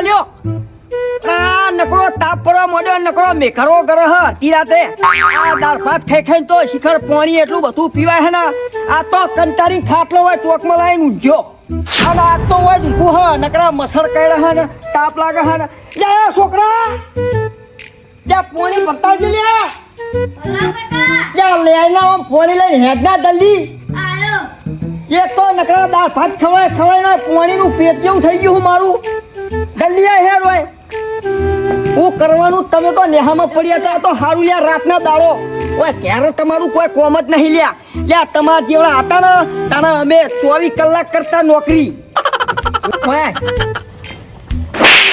લ્યો આ નકરો તાપ પડવા મોડ્યો નકરો મેઘરો કરે હ તીરાતે આ દાળ ભાત ખાઈ ખાઈને તો શિખર પાણી એટલું બધું પીવાય હે ને આ તો કંટાળી ખાટલો હોય ચોકમાં લાવીને ઊંઝ્યો અને આ તો હોય ઊંઘું હ નકરા મસળ કાઢ્યા હે ને તાપ લાગે હે ને જા છોકરા જા પાણી ભરતાવજે લ્યા જા લે આઈના આમ પાણી લઈને હેડના જલ્દી એક તો નકરા દાળ ભાત ખવાય પાણીનું પેટ કેવું થઈ ગયું મારું જલ્દી આ હેડ હોય હું કરવાનું તમે તો નેહામાં પડ્યા હતા તો હારું યાર રાતના દાડો ઓય ક્યારે તમારું કોઈ કોમ જ નહીં લ્યા તમારા જેવડા હતા ને તાના અમે 24 કલાક કરતા નોકરી ઓય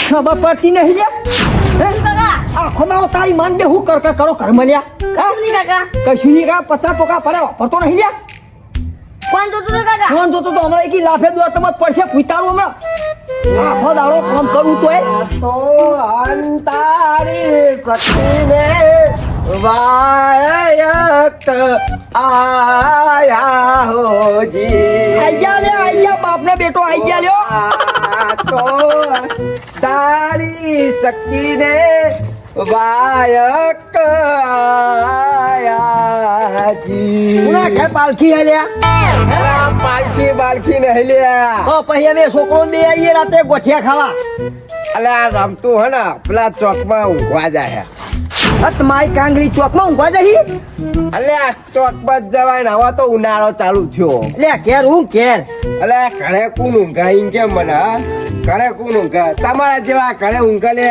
ખબર પડતી નહીં લ્યા આખો દાડો તારી માન દે હું કરો ઘરમાં લ્યા કશું નહીં કા 50 ટકા પડે પડતો નહીં લ્યા કોણ જોતો તો હમણાં એકી લાફે દો તમારે પડશે પૂછતારું હમણાં આખો દાડો કામ કરું તો અંતારી સખીને વાયક આયા હોજી આઈ જા બાપને બેટો આઈ જા લ્યો તો તારી સખીને વાયક આયાજી ઉના કે પાલખી હલ્યા પાલખી ને હલ્યા ઓ પછી અમે છોકરો બે આઈએ રાતે ગોઠિયા ખાવા અલ્યા રમતું હે ને પેલા ચોકમાં ઊંઘવા જાય હત માઈ કાંગરી ચોકમાં ઊંઘવા જાય અલ્યા ચોકમાં જવાય ને હવે તો ઉનાળો ચાલુ થયો લે ઘેર હું ઘેર અલ્યા ઘરે કોણ ઊંઘાઈ કેમ મને ઘરે કોણ ઊંઘા તમારા જેવા ઘરે ઊંઘા લે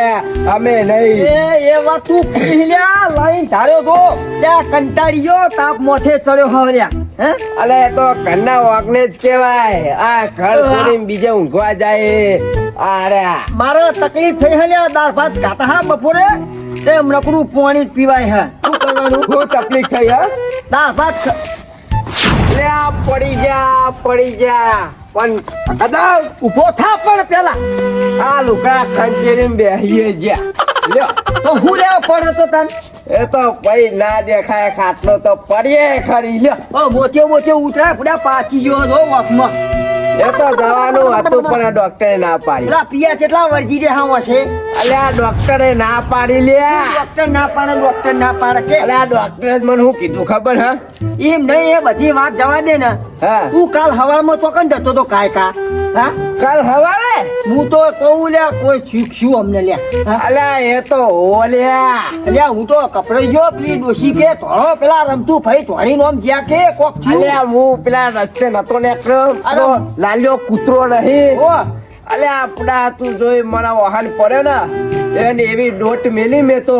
અમે નહીં એ વાત તું પીલ્યા લાઈન ધાર્યો તો ત્યાં કંટાળ્યો તાપ મોથે ચડ્યો હવર્યા હે અલે તો ઘરના વાગને જ કહેવાય આ ઘર છોડીને બીજે ઊંઘવા જાય અરે મારે તકલીફ થઈ હલ્યા દાળ ભાત ખાતા હા બપોરે તે નકરું પાણી પીવાય હે શું કરવાનું બહુ તકલીફ થઈ હે દાળ ભાત લે પડી જા પણ કદા ઉભો થા પણ પેલા આ લુકડા ખંચેરીને બેહીએ જા લ્યો તો હું લેવા પડે તો તન એ તો ભાઈ ના દેખાય ખાટલો તો પડીએ ખરી લ્યો ઓ મોચે ઉતરાય પડ્યા પાછી ગયો જો વખમાં એ તો જવાનું હતું પણ આ ડોક્ટરે ના પાડી લા પિયા કેટલા વર્જી દે હા હશે અલે આ ડોક્ટરે ના પાડી લે ડોક્ટર ના પાડે કે અલે આ ડોક્ટરે મને શું કીધું ખબર હા એમ નહીં એ બધી વાત જવા દે ને હા તું કાલ હવારમાં ચોકન જતો તો કાય હા કાલ હવારે હું તો કહું લ્યા કોઈ શીખ્યું અમને લ્યા અલ્યા એ તો ઓલ્યા અલ્યા હું તો કપડાઈ ગયો પેલી ડોશી કે થોડો પેલા રમતું ભાઈ થોડી નોમ જ્યાં કે કોક અલ્યા હું પેલા રસ્તે નતો નેકળ્યો લાલ્યો કૂતરો નહીં અલ્યા આપડા તું જોઈ મારા વાહન પડ્યો ને એને એવી ડોટ મેલી મેં તો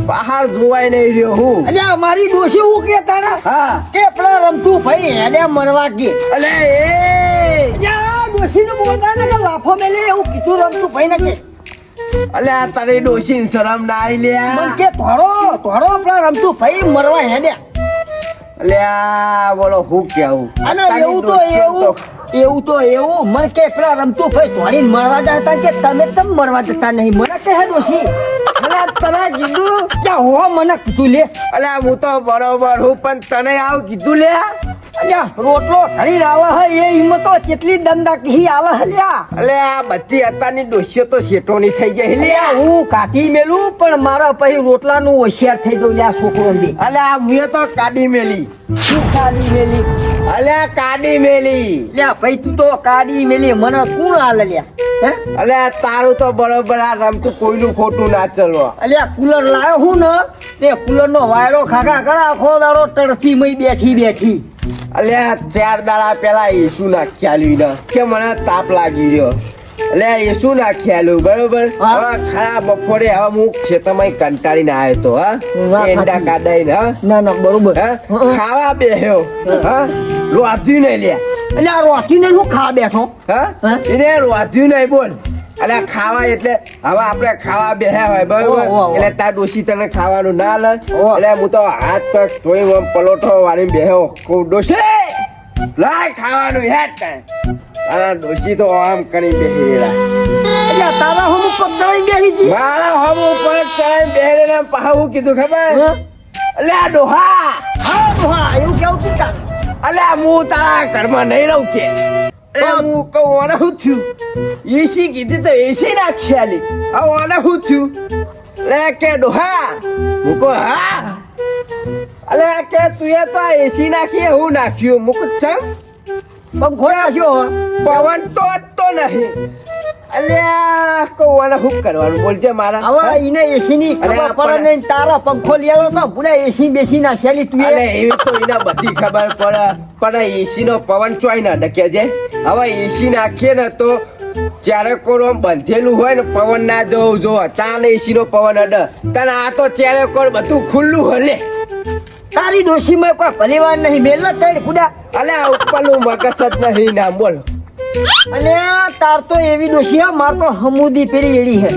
બહાર જોવાય નહીં રહ્યો હું અલ્યા મારી ડોશી હું કે તારા હા કે પેલા રમતું ભાઈ હેડે મરવા કે અલ્યા એ ડોશીને બોલતા ને કે લાફો મેલે એવું કીધું રમતું ભાઈ ને કે અલ્યા તારી ડોશીને શરમ ના આવી લે મન કે થોડો પેલા રમતું ભાઈ મરવા હેડે અલ્યા બોલો હું કેવું અને એવું તો મન કે પેલા રમતું ભાઈ થોડી મરવા જતા કે તમે ચમ મરવા જતા નહીં મને કે હે ડોશી અલ્યા તને કીધું કે હો મને કીધું લે અલ્યા હું તો બરોબર હું પણ તને આવું કીધું લે અલ્યા રોટલો ઘડી આલે હે એ હિંમતો કેટલી દંડા કી આલે હલ્યા અલ્યા બધી અત્યારની ડોશીઓ તો શેટોની થઈ જાય લે હું કાઢી મેલું પણ મારા પછી રોટલાનું હોશિયાર થઈ ગયું લ્યા છોકરો બી અલ્યા મુએ તો કાઢી મેલી શું કાઢી મેલી અલ્યા કાઢી મેલી લ્યા ભાઈ તું તો કાઢી મેલી મને કોણ આલે લ્યા હે અલ્યા તારું તો બરોબર આ રમતું કોઈનું ખોટું ના ચલવા અલ્યા કુલર લાયો હું ને તે કુલર નો વાયરો ખાખા કરા આખો દાડો તડસી મઈ બેઠી અલ્યા 4 દાડા પેલા ઈસુ નાખ્યાલું ને કે મને તાપ લાગી રહ્યો એટલે ઈસુ નાખ્યાલું બરોબર હવે ખરા બપોરે હવે હું ખેતરમાં કંટાળીને આવ્યો તો હા એંડા કાઢાઈને હા ના બરોબર ખાવા બેહ્યો હા રોધ્યું નહીં લ્યા એટલે આ રોધ્યું નહીં હું ખાવા બેઠો હા એને રોધ્યું નહીં બોલ અલ્યા ખાવા એટલે હવે આપણે ખાવા બેહ્યા હોય બરોબર એટલે તાર ડોશી તને ખાવાનું ના લે એટલે હું તો હાથ પગ ધોઈ પલોઠો વાળીને બેહ્યો કહું ડોશી લાય ખાવાનું હેડ તારા ડોશી તો આમ કરી બેહી રહેલા તારા હમ ઉપર ચડાઈ બેહી જી મારા હમ ઉપર ચડાઈ બેહી રહેલા પાહા હું કીધું ખબર અલ્યા ડોહા એવું કેવું તું તાર અલ્યા હું તારા ઘરમાં નહીં રહું કે હું કહું ઓને શું થયું એસી કીધી તો એસી નાખી આલી હવે ઓને શું થયું લે કે ડોહા હું કહું હા અલે કે તું એ તો એસી નાખી એવું નાખ્યું મુકું ચમ પંખો નાખ્યો પવન તો નહીં અલ્યા કોવાના હુક કરવાનું બોલજે મારા હવે ઈને એસી ની ખબર પડે નહીં તારા પંખો લેવો તો પુણે એસી બેસી ના શેલી તું અલે એવી તો એને બધી ખબર પડે પણ એસી નો પવન ચોય ના ડકે છે હવે એસી નાખીએ ને તો ચારે કોર બંધેલું હોય ને પવન ના જવું જો તાને એસી નો પવન અડ તને આ તો ચારે કોર બધું ખુલ્લું હલે તારી ડોશીમાં કોઈ ભલીવાર નહીં મેલના તૈડ કુડા અલે આ ઉપરનું મગજ જ નહીં નામ બોલ અને તાર તો એવી ડોશી હે માર તો હમુદી પેલી એડી હે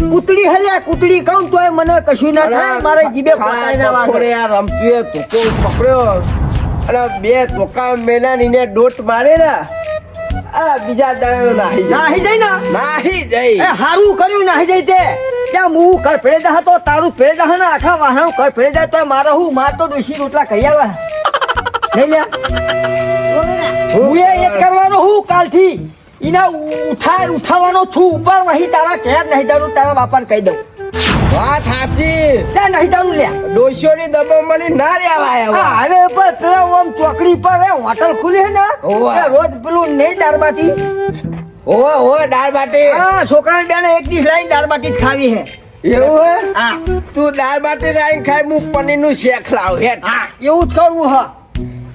કૂતડી હલ્યા કૂતડી કહું તોય મને કશું ના થાય મારે જીબે ફસાઈ ના વાગે યાર રમતું તો પકડ્યો અને બે ધોકા મેલાનીને ડોટ મારે ને આ બીજા દાડો નાહી જાય ને નાહી જાય એ હારું કર્યું નાહી જાય તે ત્યાં હું કર ફેડે જા તો તારું ફેડે જા ને આખા વાહણ કર ફેડે જા તો મારો હું માર તો ડોશી રોટલા ખાઈ આવા લઈ લે હું એ કરવાનો હું કાલથી ઈના ઉઠાવવાનો છું ઉપર વહી તારા ઘેર નહીં દારૂ તારા બાપાને કહી દઉં વાત સાચી ત્યાં નહીં દારૂ લે ડોશીઓની દબામણી ના રેવાય હવે પર પેલા ઓમ ચોકડી પર હોટલ ખુલી હે ને રોજ પેલું નહીં દારબાટી ઓ દાળ બાટી હા છોકરા બેને એક ડીશ લાઈન દાળ બાટી જ ખાવી હે એવું હે હા તું દાળ બાટી રાઈ ખાઈ હું પનીરનું શેક લાવ હેટ હા એવું જ કરવું હા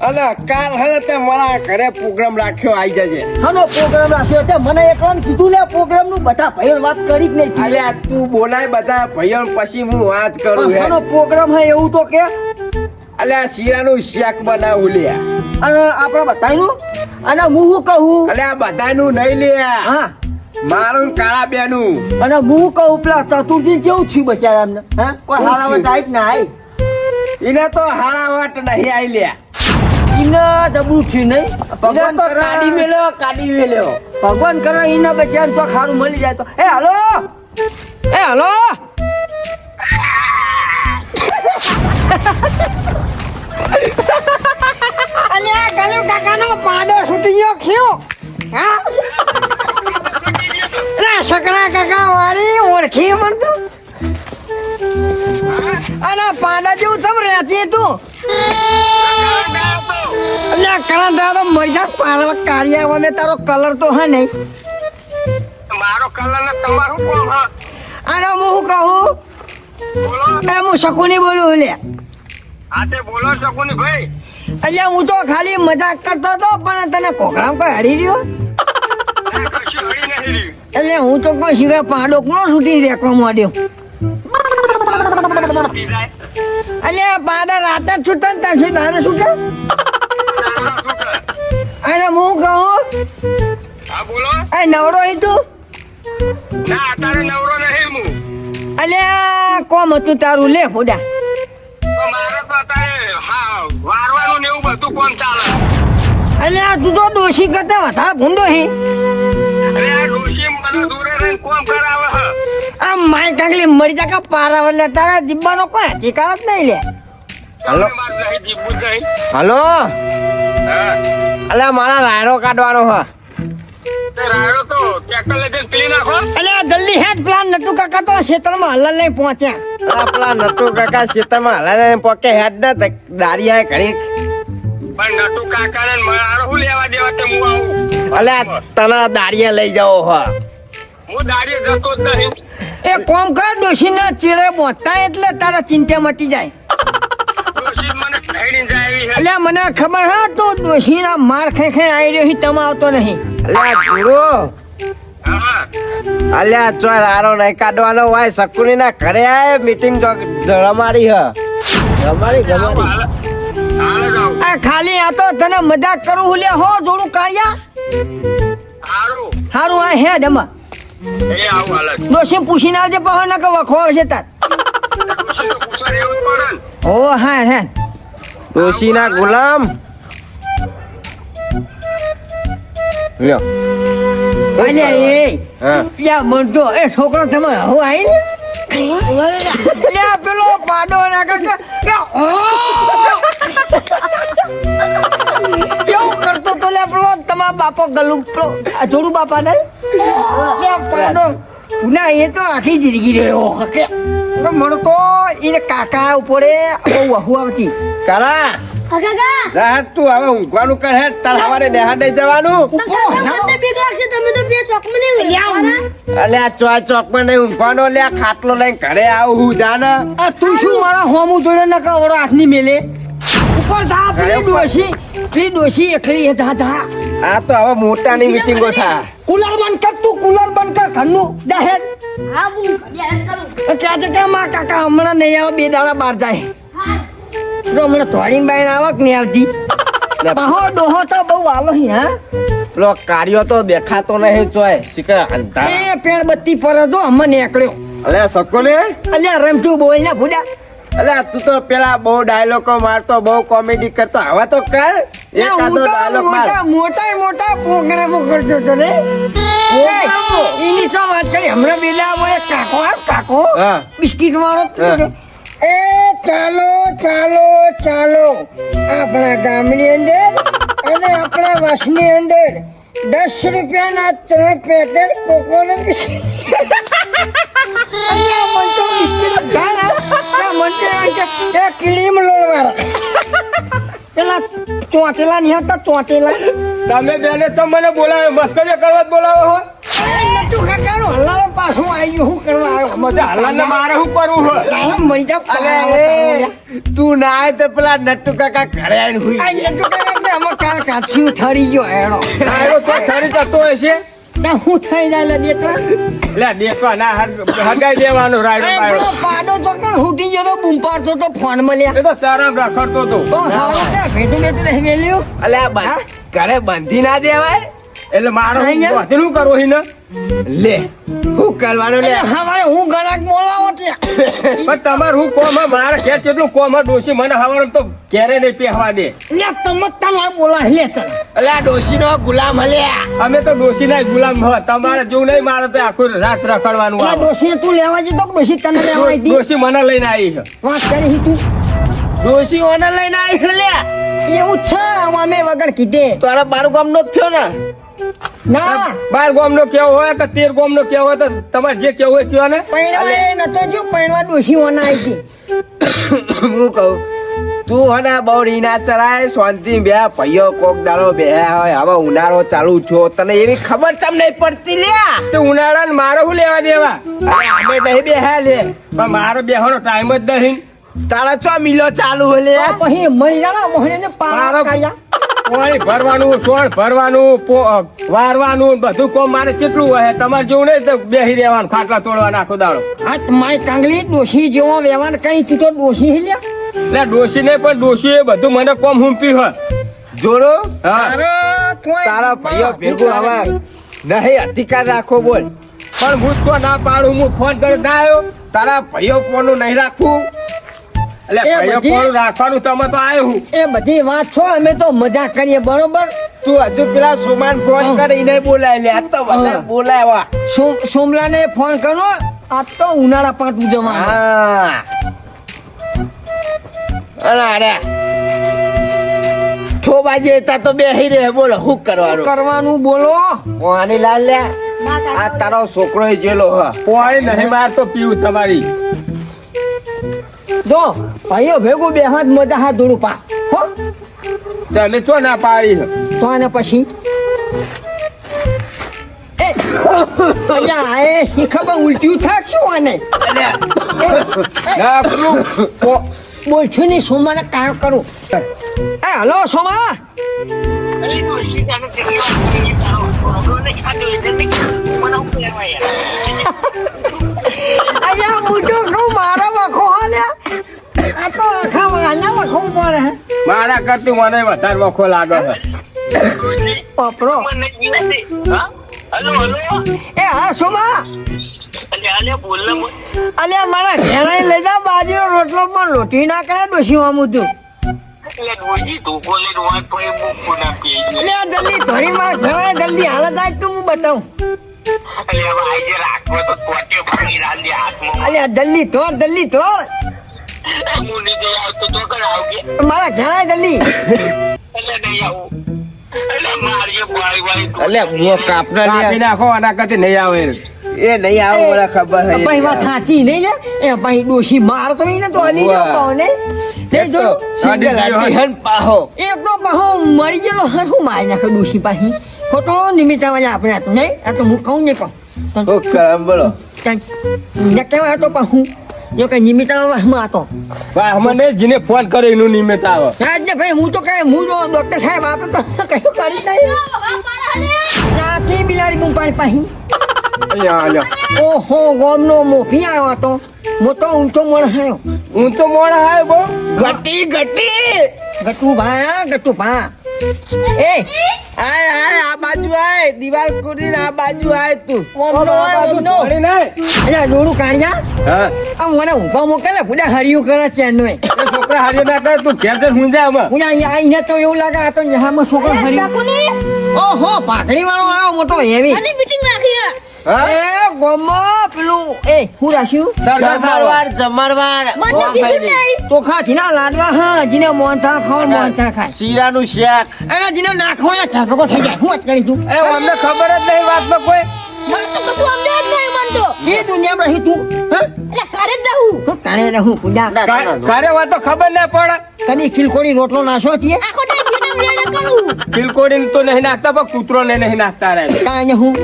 અને કાલ હે તે મારા ઘરે પ્રોગ્રામ રાખ્યો આવી જજે હાનો પ્રોગ્રામ રાખ્યો તે મને એકલાને કીધું લે પ્રોગ્રામ નું બધા ભાઈઓ વાત કરી જ નહીં અલ્યા તું બોલાય બધા ભાઈઓ પછી હું વાત કરું હે હાનો પ્રોગ્રામ હે એવું તો કે અલ્યા શીરાનું શેક બનાવું લે અને આપણા બધાનું અને હું શું કહું અલ્યા બધાનું નહીં લે હા મારું કાળા બેનું અને હું કહું પેલા ચતુર્થી જેવું થયું બચારા એમને હા કોઈ હારાવટ આઈ ના આઈ એને તો હારાવટ નહીં આઈ લે ઈના જબરું થયું નહીં ભગવાન તો કાઢી મેલ્યો ભગવાન કરે ઈના બચાર તો ખારું મળી જાય તો એ હાલો અલ્યા ગલુ કાકાનો પાડો છૂટી ગયો ખ્યો હા લે સકરા કાકા વાળી ઓળખી મળતું અને પાડા જેવું ચમ રહ્યા છે તું અલ્યા કરા દાદો મરી જા પાડવા કાઢ્યા ને તારો કલર તો હા નહીં મારો કલર ને તમારું કોમ હા અને હું શું કહું બોલો હું શકુની બોલું લે આતે બોલો શકુની ભાઈ અલ્યા હું તો ખાલી મજાક કરતો હતો પણ તને કોકરામ કોઈ હડી રહ્યો કશું હળી નહીં રહ્યું એટલે હું તો કોઈ શીખે પાડો કોનો છૂટી રેખવા માંડ્યો પીરાય અલ્યા પાડા રાતે જ છૂટે ને ત્યાં સુધી દાદા છૂટે અને હું કહું હા બોલો એ નવરો અહીં તું ના અત્યારે નવરો નહીં હું અલ્યા કોમ હતું તારું લે ફોડા તો મારે તો અત્યારે હા વારવાનું ને એવું બધું કોણ ચાલે અલ્યા તું તો દોષી કરતા વધારે ભૂંડો હે અરે આ ડોશી મને દૂરે રહીને કોમ કરાવે હ આ માય કાંગલી મરી જા કા પારા વલે તારા જીબ્બાનો કોઈ ઠીકાણ જ નહીં લે હલો. માર નહીં જીવવું જ નહીં હલો હા અલ્યા મારા રાયરો કાઢવાનો હ તે રાયો તો ટ્રેક્ટર લઈને પીલી નાખો અલ્યા જલ્દી હેડ પેલા નટુ કાકા તો ક્ષેત્રમાં હલલ લઈ પહોંચ્યા પેલા નટુ કાકા ખેતરમાં હલાને પોકે હેડ ને દારી આય ઘડીક પણ નટુ કાકાને મારો હું લેવા દેવા તે હું આવું અલ્યા તને દાડીએ લઈ જાઓ હ હું દાડીએ જતો જ નહીં એ કોમ કર ડોશીના ચેડે બોતા એટલે તારા ચિંતા મટી જાય ડોશી મને ભેડી જાય એવી હે અલ્યા મને ખબર હા તું ડોશીના માર ખાઈ ખાઈ આવી રહ્યો છે તમે આવતો નહીં અલ્યા જુરો હા અલ્યા ચોય રારો નહીં કાઢવાનો હોય શકુની ના ઘરે આય મીટિંગ રમાડી હ રમાડી હાલ જાવ આ ખાલી આ તો તને મજાક કરું હું લે હો જોડું કાઢ્યા હારું હારું આ હેડ એમાં એ આવું હાલ ડોશી પૂછીને આવજે પાહો ના કે વખો આવશે તાર ડોશી તો પૂછવા રહેવું જ પડે ને ઓ હા હે ડોશીના ગુલામ લ્યો અલ્યા એ હા યા મરતો એ છોકરો તમારે હું આવી લે પેલો પાડો ના કાકા કેવું કરતો તો લે પેલો તમારો પેલા બાપો ગલું આ જોડું બાપા ને પાડો ના એ તો આખી જિંદગી રહ્યો હકે મને તો એને કાકા ઉપરે બહુ વહુ આવતી કરા રાહત તું હવે ઊંઘવાનું કર હે તાર હવારે નેહા નહીં જવાનું અલ્યા ચોકમાં નહીં ઊંઘવાનો લ્યા ખાટલો લઈને ઘરે આવું હું જાને આ તું શું મારા હોમું જોડે ન કવડો હાથની મેલે ઉપર ધા પેલી ડોશી એકલી ધા ધા આ તો હવે મોટાની મીટિંગો થાય કુલર બંધ કર તું કુલર બંધ કર ઘરનું જાહેર ક્યાં છે કામ કાકા હમણાં નહીં આવે બે દાડા બહાર જાય તો હમણાં થોડી બાઈને આવક નહીં આવતી બહો ડોહો તો બહુ વાલો હા પેલો કાર્યો તો દેખાતો નહીં ચોય શીખર અંધા એ પેણ બત્તી પર જો અમને નીકળ્યો અલ્યા સકો ને અલ્યા રમતું બોલ ને ભૂડા અલ્યા તું તો પેલા બહુ ડાયલોગો મારતો બહુ કોમેડી કરતો હવે તો કર એકાદો ડાયલોગ માર મોટા પ્રોગ્રામો કરતો તો ને એની તો વાત કરી હમણાં બેલા બોલે કાકો હા. બિસ્કિટ વાળો હા. એ ચાલો આપણા ગામની અંદર અને આપણા વસની અંદર 10 રૂપિયાના 3 પેકેટ કોકોનટ બિસ્કિટ ક્રીમ લોણવાળા પેલા ચોટેલા નહીં હતા ચોટેલા તમે બેને તો મને બોલાવે મસ્કરી કરવા જ બોલાવો હો નતું કાકાનું હલાલો પાછું આવી શું કરવા આવ્યો મજા હલાને મારે શું કરવું હો મરી જા અલે તું ના આય તો પેલા નટ્ટુ કાકા ઘરે આવીને હુઈ આ નતું કાકા અમે કાલ કાપ્યું ઠરી ગયો એનો આયો તો ઠરી જતો હશે ત્યાં હું થઈ જાય લે દેખવા લે દેખવા ના હગાઈ દેવાનું રાયડો બાયડો પાડો ચોકર હુટી ગયો તો બૂમ પાડતો તો ફોન મળ્યા એ તો ચારામ રખડતો તો તો હારું કે ભેટું નહીં મેલ્યું અલે આ ઘરે બંધી ના દેવાય એટલે મારો શું કરવું હિને લે શું કરવાનું લે હવારે હું ગળાક બોલાવો ત્યાં પણ તમાર હું કોમ મારે ઘેર કેટલું કોમ ડોસી મને હવારે તો ઘેરે નહીં પહેવા દે લે તમે બોલા લે તને અલે આ ડોસી નો ગુલામ હલ્યા અમે તો ડોસી ના ગુલામ હો તમારે જેવું નહીં મારે તો આખું રાત રખડવાનું આવે ડોશી તું લેવા જતો ડોશી તને લેવા આવી ડોસી મને લઈને આવી છે વાત કરી તું ડોસી મને લઈને આવી છે લ્યા એવું છે અમે વગર કીધે તારા બાર ગામ નો જ થયો ને ના 12 ગામ નો કેવો હોય કે 13 ગામ નો કેવો હોય તો તમારે જે કેવું હોય કયો ને પૈણવા એ નતો જો પૈણવા ડોશી ઓના આવી હું કહું તું હને બહુ રીના ચડાય શાંતિ બે ભાઈઓ કોક દાડો બે હોય હવે ઉનાળો ચાલુ થયો તને એવી ખબર ચમ નહીં પડતી લ્યા તો ઉનાળા ને મારો શું લેવા દેવા અમે નહીં બેહ્યા લે પણ મારો બેહવાનો ટાઈમ જ નહીં તારા ચો મિલો ચાલુ હે લે પછી મરી જાણા મોહને પારા કાયા પાણી ભરવાનું સોળ ભરવાનું વારવાનું બધું કોમ મારે કેટલું હોય તમારે જેવું નહીં તો બેહી રહેવાનું ખાટલા તોડવા નાખો દાડો આ તમારી કાંગલી ડોશી જેવો વ્યવહાર કઈ તું તો ડોશી હે લ્યા એટલે ડોશી નહીં પણ ડોશી એ બધું મને કોમ હુંપી હોય જોડો હા તારા ભાઈઓ ભેગું હવે નહીં અધિકાર રાખો બોલ પણ હું તો ના પાડું હું ફોન કરી ના આવ્યો તારા ભાઈઓ ફોન નહીં રાખવું એટલે ભાઈઓ ફોન રાખવાનું તમે તો આવ્યું એ બધી વાત છો અમે તો મજા કરીએ બરોબર તું હજુ પેલા સુમાન ફોન કરીને બોલાય લે આ તો બધા બોલાવા સોમલાને ફોન કરો આ તો ઉનાળા પાટું જવાનું હા અરે થોબાજી હતા તો બેહી રહે બોલો શું કરવાનું બોલો પાણી લાલ લે આ તારો છોકરો જેલો હ પાણી નહીં મારતો પીવું તમારી જો ભાઈઓ ભેગું બે હાથ મજા હાથ ધોળું પા હો તમે ચો ના પાડી તો આને પછી અલ્યા એ ખબર ઉલટ્યું થાક શું આને ના પેલું બોલશું નહીં સોમાને કામ કરું એ હલો સોમા અલ્યા હું તો કહું મારા વખો હાલ્યા આ તો આખા વાના વખો પડે મારા કરતી મને વધારે વખો લાગે છે પપરો એ હા સોમા અલ્યા મારા ઘેરાઈ લઈ જા બાજરીનો રોટલો પણ લોટી ના કરે ડોશીમાં મુતું અલ્યા જલ્દી થોડી મારા ઘેરાઈ જલ્દી હાલત આજ તું હું બતાવું અલ્યા જલ્દી તોડ મારા ઘેરાઈ જલ્દી એટલે મારી ભાઈ ભાઈ એટલે હું કાપના કાપી નાખો આના કરતી નહીં આવે એ નહીં આવું મને ખબર હે ભાઈ વાત સાચી નહીં લે એ ભાઈ ડોશી મારતો ઈ ને તો હલી ઉવ્વ. ગયો કોને નહીં જો સિંગલ આટી હન પાહો એક તો બહુ મરી ગયેલો હર હું મારી નાખે ડોશી પાહી ખોટો નિમિત્તામાં જ આપણે હતું નહીં આ તો હું કહું નહીં કહું ઓ કરમ બોલો ને કેવા હતો પાહું જો કઈ નિમિત્તામાં વહમાં હતો મને જેને ફોન કર્યો એનું નિમિત્ત આવે આજ ને ભાઈ હું તો કઈ હું તો ડોક્ટર સાહેબ આપણે તો કયું કરી જ નહીં નાથી બિલાડી મુંપાણી પાહી અહીંયા આલ્યો ઓહો ગોમનો મોભી આવ્યો હતો મોટો ઊંચો મણ આવ્યો ઊંચો મોણ આવે બહુ ગટી ગટી ગટુ ભા એ આય આય આ બાજુ આય દિવાલ કુડીને આ બાજુ આય તું ઓમનો ઓમનો પડી નહીં. અલ્યા ડોડું કાઢ્યા હા આ મને ઊભા મોકલે ભૂડા હરિયું કરે છે એનો એ છોકરા હારી ના કરે તું ઘેર જઈને ઊંઘ જા આમાં. હું અહીંયા તો એવું લાગે આ તો યહામાં છોકરો હરિયું ઓહો પાઘડી વાળો આવ્યો મોટો હેવી હા એ ગોમો પેલું એ હું રાખ્યું જમરવાર જમરવાર ચોખા જીના લાડવા હા જીને મોહનથા ખાવ મોહનથા ખાય શીરાનું શાક અને જીને નાખો ને ઠાકો થઈ જાય હું જ કરી તું એ અમને ખબર જ નહીં વાતમાં કોઈ જે દુનિયામાં રહી તું હું કાણે રહું પૂજા કારે વાત તો ખબર ના પડે કદી ખીલકોડી રોટલો નાશો તીએ ખીલકોડી તો નહીં નાખતા પણ કૂતરો ને નહીં નાખતા રે કાંઈ હું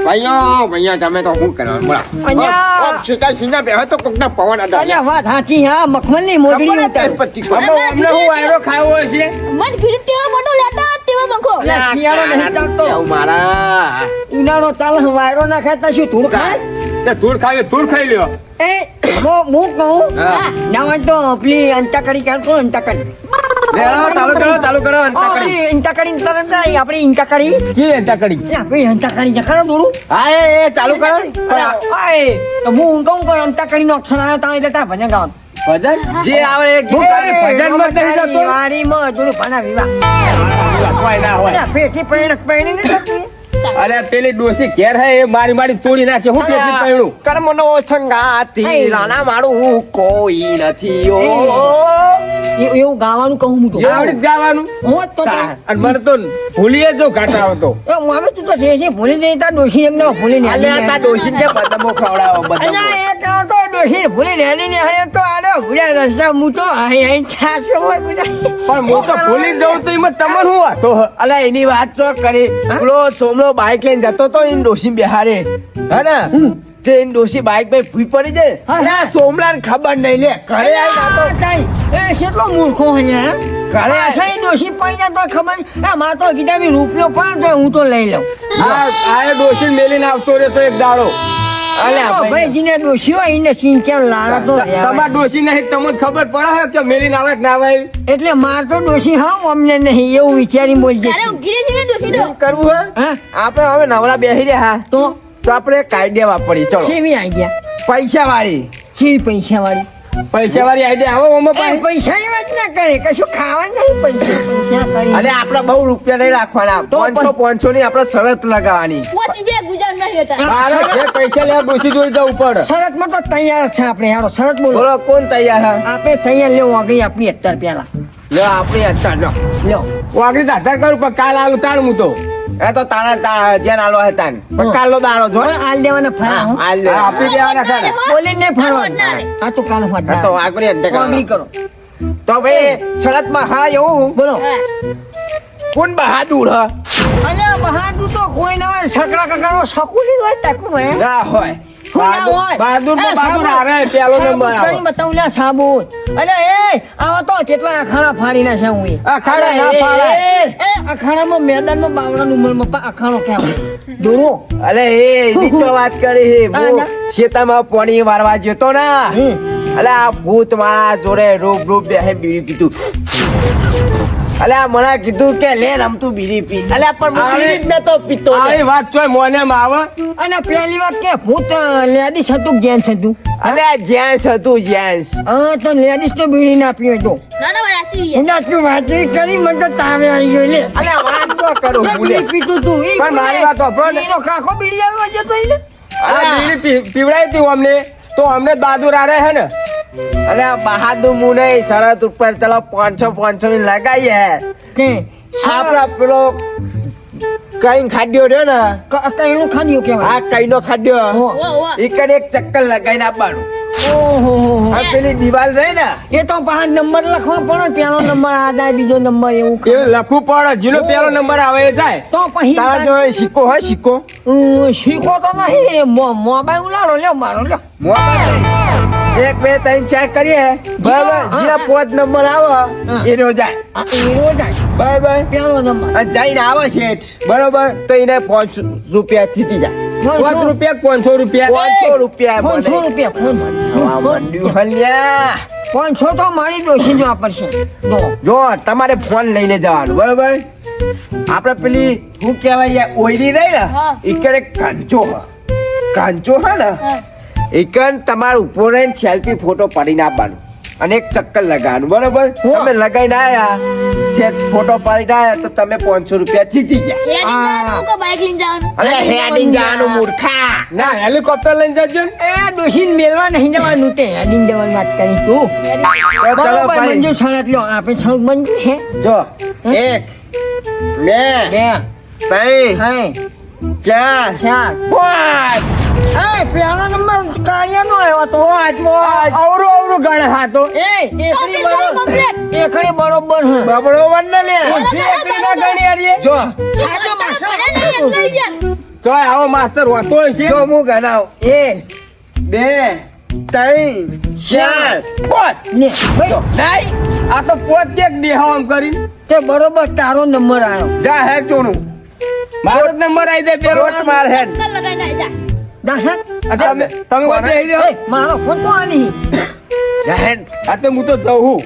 ભાઈઓ તમે તો શું કરવાનું બોલા અહીંયા સીધા સીધા બેહો તો કોકના પવન અડા અલ્યા વાત સાચી હા મખમલની મોગડી ઉતાર અમને હું વાયરો ખાવો છે અલ્યા શિયાળો નહીં ચાલતો મારા ઉનાળો ચાલે વાયરો ના ખાતા શું ધૂળ ખાય તે ધૂળ ખાઈ લ્યો એ હું કહું હા. ના હોય તો પેલી અંતાકડી ચાલ કરો અંતાકડી ચાલુ કરો અંતાકડી અંતાકડી તરત જાય આપણી અંતાકડી જી એંતા કરી આપણી અંતાકડી જખાડો થોડું હા એ ચાલુ કરો તો હું કહું કે અંતાકડી નો અક્ષર આવ્યો તો એટલે તાર ભજન ગાવાનું ભજન જે આવડે હું ખાલી ભજનમાં જ નહીં જતો. વાડીમાં થોડું ભણા વિવાહ કોઈ ના હોય અલ્યા પેટી પૈણી ને જતું અરે પેલી ડોસી ઘેર હે એ મારી તોડી નાખે હું પેલી પૈણું કર્મનો સંગાતી રાણા મારું કોઈ નથી ઓ એવું ગાવાનું કહું હું તો આવડી જ ગાવાનું હું જ તો તાર. અને મને તો ભૂલીએ જો ઘાટા આવતો એ હું આવે તું તો છે ભૂલી જઈ તાર ડોશી એમને ભૂલી ને અલ્યા તા ડોશી ને બદમો ખવડાવો બદમો અલ્યા એક આવો તો ડોશી ભૂલી રેલી ને હવે તો આડો ભૂલ્યા રસ્તા હું તો અહીં છાસો હોય બધા પણ હું તો ભૂલી જ જઉં તો એમાં તમને શું વાતો હ? અલ્યા એની વાત તો કરી પેલો સોમલો બાઈક લઈને જતો તો એની ડોશી બેહારે હે ને તે એની ડોશી બાઈક પર ભૂઈ પડી જાય હા. અલ્યા સોમલા ને ખબર નહીં લે ઘરે આવીને આ તો એ કેટલો મૂર્ખો અહીંયા ઘરે આશા ડોશી પૈસા તો ખબર એ માર તો કીધા બી રૂપિયો પાંચ હોય હું તો લઈ લઉં આ ડોસી મેલીને આવતો રહ્યો તો એક દાડો અલ્યા ભાઈ ભાઈ જીને ડોશી હોય એને સિંચાન લાડા તો રહેવાય. તમાર ડોસી નહીં તમને ખબર પડે હે કે મેલીને આવે કે ના આવે એટલે માર તો ડોશી હા અમને નહીં એવું વિચારી બોલજે કરવું હે હા આપણે હવે નવરા બેસી રહ્યા તો આપણે કાયદે વાપરી ચલો સેવી આઈડિયા પૈસા વાળી છે પૈસા વાળી પૈસા વાળી આઈડિયા આવો ઓમાં એ પાસે પૈસા એવા જ ના કરે કશું ખાવા નહીં પૈસા પૈસા કરી અને આપણે બહુ રૂપિયા નહીં રાખવાના તો 500 ની આપણે શરત લગાવવાની મારે જે પૈસા લેવા ડોસી જોઈ જવું પડે શરતમાં તો તૈયાર છે આપણે હેડો શરત બોલો બોલો કોણ તૈયાર હે આપણે તૈયાર લેવો આગળ આપણી અત્યાર પેલા લો આપણે અત્યારે લો લ્યો વાગડી આધાર કરું પણ કાલ આવું તાણ હું તો એ તો તારા જ્યાં આલો હે તાન પણ કાલનો દાડો જો પણ આલ દેવાના ફરા હો હાલ લે હા, આપી દેવાના ખરા બોલીને ફરવાનું આ તો કાલ હોત હા, તો આગળ અંતે આગળ કરો તો ભાઈ શરતમાં હા એવું બોલો કોણ બહાદુર હ અલ્યા બહાદુર તો કોઈ ના હોય સકડા કકડો શકુલી હોય તકું હે ના હોય બહાદુર તો બહાદુર હારે, પેલો નંબર આવે. બતાવું લ્યા સાબુત અલે એ આવા તો કેટલા અખાડા ફાડી ના છે હું આ ખાડા ના પાડાય. એ અખાડામાં મેદાનમાં બાવળાનું ઉંમરમાં અખાડો કેમ દોડો અલે એ નીચો વાત કરી હે હા, હું ના. શેતામાં પાણી વારવા જતો ના અલે આ ભૂત મારા જોડે રૂબ બેહે બીડી પીતું અલે આ મને કીધું કે લે રમતું બીડી પી અલે પણ હું આવે. બીડી જ નતો પીતો લે. આવી વાત ચોય મોને માં આવે અને પેલી વાત કે ભૂત લેડીસ હતું કે જેન્ટ્સ હતું અલે આ જેન્સ હતું જેન્સ હા તો લેડીસ તો બીડી ના પીવે તો ના તું વાંચી કરી મને તો તાવે આવી ગયો લે અલે વાત તો કરું તે ભૂલે બીડી પીતું તું ઈ પણ મારી વાત સાંભળો ને. એનો કાકો બીડી આલવા જતો ઈ ને આ બીડી પીવડાવી હતી અમને તો અમને જ બહાદુર આરે હે ને અલે આ બહાદુર મું નહીં શરત ઉપર ચલો 500 ની લગાઈ હે તે આપડા પેલો કઈ ખાડ્યો રહ્યો ને કઈનું ખાધ્યું કેવાય આ કઈ નો ખાડ્યો હો. એક એક ચક્કર લગાઈને આપવાનું ઓહો આ પેલી દિવાલ રહી ને એ તો પાંચ નંબર લખવા પડે પેલો નંબર આ જાય બીજો નંબર એવું એવું લખવું પડે જેનો પેલો નંબર આવે એ જાય તો પછી તારા જો સિક્કો હોય સિક્કો શીખો તો નહીં મોબાઈલ ઉલાડો લ્યો મારો લ્યો મોબાઈલ નહીં. 1 2 3 4 કરીએ બરાબર હા. જ્યાં 5 નંબર આવે એનો જાય આ એનો જાય બરાબર પેલો નંબર અને જઈને આવે શેઠ બરોબર તો એને 5 રૂપિયા જીતી જાય 5 રૂપિયા 500 રૂપિયા 500 રૂપિયા 500 રૂપિયા ફોન આવા મંડ્યું હલ્યા 500 તો મારી ડોસી જ વાપરશે જો જો તમારે ફોન લઈને જવાનું બરોબર આપણે પેલી શું કહેવાય યાર ઓયડી રહી ને હા. ઈકડે કાંચો હે ને ઈકન તમારે ઉભો રહીને સેલ્ફી ફોટો પાડીને આપવાનું અને એક ચક્કર લગાવવાનું બરોબર તમે લગાઈને આયા સેટ ફોટો પાડીને આયા તો તમે 500 રૂપિયા જીતી ગયા બાઈક લઈને જવાનું અરે હેડિંગ જવાનું મૂર્ખા ના હેલિકોપ્ટર લઈને જજો ને. એ ડોસીને મેલવા નહીં જવાનું તે અડીને જવાની વાત કરી તું તો ચલો બરોબર ભાઈ મંજૂર સાડા લ્યો આપણે સૌ મંજૂર હે જો 1 2 બે 3 હે 4 ચાર 5 એ પેલો નંબર કાળિયાનો આવ્યો તો અવરું અવરું ગણે હા તો એ એકડી બરોબર complete. એકડી બરોબર હે બબડો વન લે જે એકડી ના ગણી યાર એ. જો સાચો માસ્ટર લઈ જા તોય આવો માસ્ટર હોતો હશે જો હું ગણાવ 1 2 3 4 5 ને ભાઈ નહીં આ તો પોત કેક દેહાવ આમ કરી તે બરોબર તારો નંબર આવ્યો જા હે ચોણું મારો જ નંબર આવી જાય પેલો રોટ માર હેડ કલ લગાઈને જા દાહત આ તમે કોઈ બેહી રહ્યો? એ મારો ફોન તો આલી જા હેડ આ તો હું તો જઉં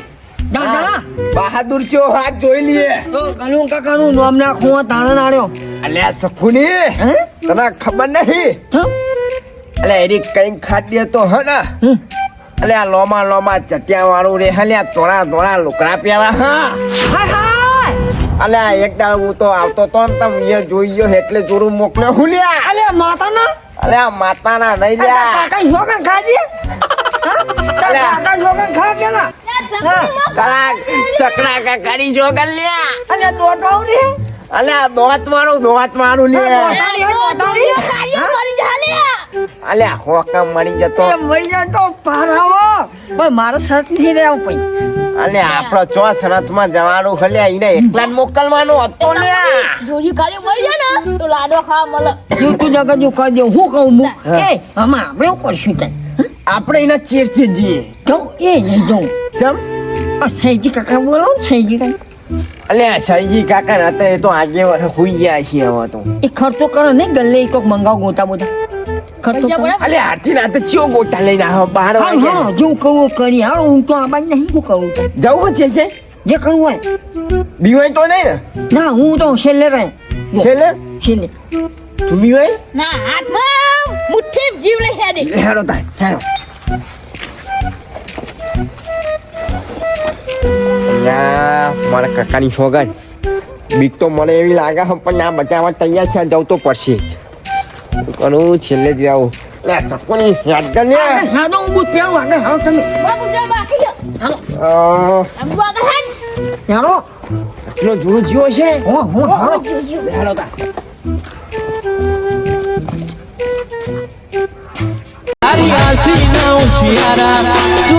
દાદા બહાદુર છો હાથ જોઈ લીએ તો ગણું કાકાનું નામ નાખું તારણ આડ્યો અલ્યા સખુની હે તને ખબર નહીં થમ? અલ્યા એની કઈ ખાડ્ય તો હે ને હમ. અલ્યા લોમા ચટિયા વાળું રે હલ્યા તોડા લુકડા પ્યારા હા હાય હાય અલ્યા એક દાડ હું તો આવતો તો ને તમે અહીંયા જોઈ ગયો એટલે જોરું મોકલ્યો હું લ્યા અલે માતાના અલ્યા માતાના નહીં લ્યા કાકા જોગન ખાજે કાકા જોગન ખા પેલા તારા સકડા કાકાની જોગલ લ્યા અને દોડવાઉં ને અલ્યા દોત મારું લ્યા દોતાડી કાર્ય મરી જા લે અલ્યા હોકા મરી જતો એ મરી જાય તો પારાવો પણ મારો શર્ટ નહીં રહેવું પઈ અલ્યા આપણો ચો સરતમાં જવાનું ખલ્યા એને એકલા જ મોકલવાનું હતો લ્યા જોજી કાર્ય મરી જાય ને તો લાડો ખાવા મળે તું જગત જો કહી દે હું કહું હું એ આમાં આપણે શું કરશું તને આપણે એના ચેરથી જઈએ તો એ નહીં જોઉં ચમ સૈજી કાકા બોલો ને સૈજી કાકા અલ્યા સાઈજી કાકા હતા એ તો આગે વર હુઈ ગયા છીએ હવે તો એ ખર્ચો કરે ને ગલ્લે કોક મંગાવ ગોતા બોતા ખર્ચો પૈસા કરે પડે? અલ્યા હાથી ના તો ચિયો ગોટા લઈને આવો બહાર હા હા જો કરવું કરી હારો હું તો આ બાજ નહીં શું કરું તો જવું છે જે કરવું હોય બીવાય તો નહીં ના હું તો છેલ્લે રહે ને છેલ્લે છેલ્લે તું બીવાય ના હાથમાં મુઠ્ઠી જીવ લઈ હેડે હેરો તાય હેરો મારા કાકાની સોગન બીક તો મને એવી લાગે છે પણ આ બચાવવા તૈયાર છે જવું તો પડશે જ કરું છેલ્લે જ આવું લે સકોની યાદ કર લે હા તો હું બુત પહેરું આગળ હાલો તમે બાબુ જા બાકી જા હાલો આમ આગળ હેડ હાલો નો જૂનો જીવો છે હો હાલો હેરો તા Ariasi não chiara, tu